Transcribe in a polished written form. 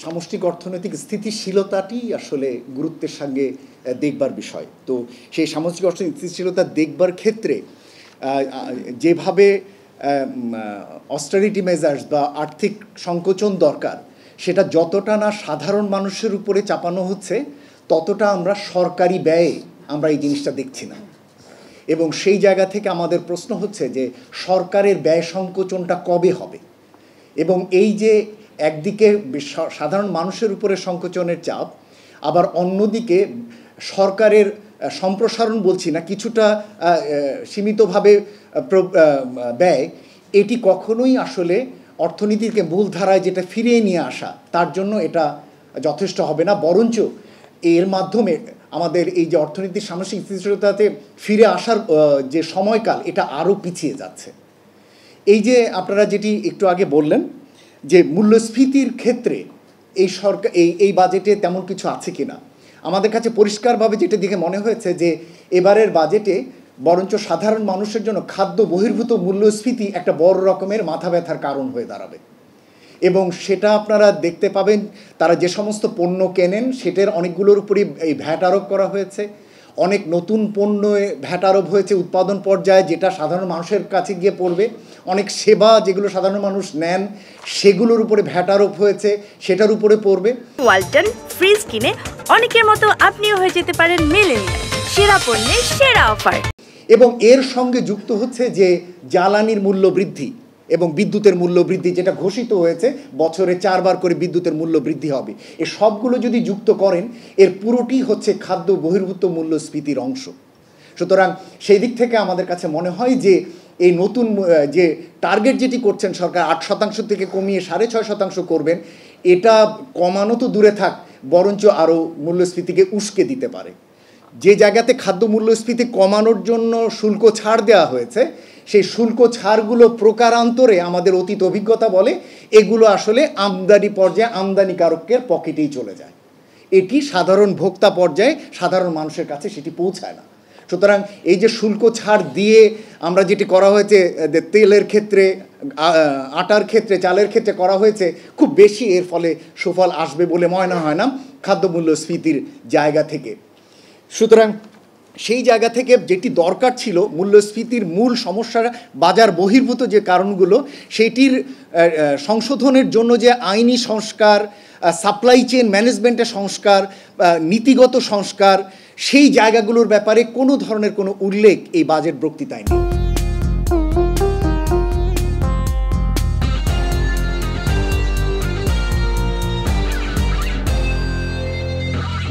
সামষ্টিক অর্থনৈতিক স্থিতিশীলতাটি আসলে গুরুত্বের সঙ্গে দেখবার বিষয়। তো সেই সামষ্টিক অর্থনৈতিক স্থিতিশীলতা দেখবার ক্ষেত্রে যেভাবে অস্টারিটি মেজার্স বা আর্থিক সংকোচন দরকার, সেটা যতটা না সাধারণ মানুষের উপরে চাপানো হচ্ছে, ততটা আমরা সরকারি ব্যয়ে আমরা এই জিনিসটা দেখছি না। এবং সেই জায়গা থেকে আমাদের প্রশ্ন হচ্ছে যে সরকারের ব্যয় সংকোচনটা কবে হবে। এবং এই যে একদিকে সাধারণ মানুষের উপরে সংকোচনের চাপ, আবার অন্যদিকে সরকারের সম্প্রসারণ বলছি না, কিছুটা সীমিতভাবে ব্যয়, এটি কখনোই আসলে অর্থনীতিকে মূলধারায় যেটা ফিরিয়ে নিয়ে আসা, তার জন্য এটা যথেষ্ট হবে না। বরঞ্চ এর মাধ্যমে আমাদের এই যে অর্থনীতির সামষ্টিক স্থিতিশীলতাতে ফিরে আসার যে সময়কাল, এটা আরও পিছিয়ে যাচ্ছে। এই যে আপনারা যেটি একটু আগে বললেন যে মূল্যস্ফীতির ক্ষেত্রে এই সরকার এই বাজেটে তেমন কিছু আছে কি না, আমাদের কাছে পরিষ্কারভাবে যেটা দেখে মনে হয়েছে যে এবারের বাজেটে বরঞ্চ সাধারণ মানুষের জন্য খাদ্য বহির্ভূত মূল্যস্ফীতি একটা বড় রকমের মাথা ব্যথার কারণ হয়ে দাঁড়াবে। এবং সেটা আপনারা দেখতে পাবেন, তারা যে সমস্ত পণ্য কেনেন সেটার অনেকগুলোর উপরই এই ভ্যাট আরোপ করা হয়েছে। অনেক নতুন পণ্য ভ্যাট আরোপ হয়েছে উৎপাদন পর্যায়ে, যেটা সাধারণ মানুষের কাছে গিয়ে পড়বে। অনেক সেবা যেগুলো সাধারণ মানুষ নেন সেগুলোর উপরে ভ্যাট আরোপ হয়েছে, সেটার উপরে পড়বে। ওয়ালটন ফ্রিজ কিনে অনেকের মতো আপনিও হয়ে যেতে পারেন মিলেনিয়াল, সেরা পণ্যের সেরা অফার। এবং এর সঙ্গে যুক্ত হচ্ছে যে জ্বালানির মূল্য বৃদ্ধি এবং বিদ্যুতের মূল্য বৃদ্ধি, যেটা ঘোষিত হয়েছে বছরে 4 বার করে বিদ্যুতের মূল্য বৃদ্ধি হবে। এ সবগুলো যদি যুক্ত করেন, এর পুরোটি হচ্ছে খাদ্য বহির্ভূত মূল্যস্ফীতির অংশ। সুতরাং সেই দিক থেকে আমাদের কাছে মনে হয় যে এই নতুন যে টার্গেট যেটি করছেন সরকার, 8% থেকে কমিয়ে 6.5% করবেন, এটা কমানো তো দূরে থাক, বরঞ্চ আরও মূল্যস্ফীতিকে উস্কে দিতে পারে। যে জায়গাতে খাদ্য মূল্যস্ফীতি কমানোর জন্য শুল্ক ছাড় দেওয়া হয়েছে, সেই শুল্ক ছাড়গুলো প্রকারান্তরে আমাদের অতীত অভিজ্ঞতা বলে এগুলো আসলে আমদানি পর্যায়ে আমদানিকারকের পকেটেই চলে যায়। এটি সাধারণ ভোক্তা পর্যায়ে সাধারণ মানুষের কাছে সেটি পৌঁছায় না। সুতরাং এই যে শুল্ক ছাড় দিয়ে আমরা যেটি করা হয়েছে তেলের ক্ষেত্রে, আটার ক্ষেত্রে, চালের ক্ষেত্রে করা হয়েছে, খুব বেশি এর ফলে সুফল আসবে বলে মনে হয় না খাদ্য মূল্যস্ফীতির জায়গা থেকে। সুতরাং সেই জায়গা থেকে যেটি দরকার ছিল, মূল্যস্ফীতির মূল সমস্যার বাজার বহির্ভূত যে কারণগুলো, সেইটির সংশোধনের জন্য যে আইনি সংস্কার, সাপ্লাই চেইন ম্যানেজমেন্টের সংস্কার, নীতিগত সংস্কার, সেই জায়গাগুলোর ব্যাপারে কোনো ধরনের কোনো উল্লেখ এই বাজেট বক্তৃতায় নেই।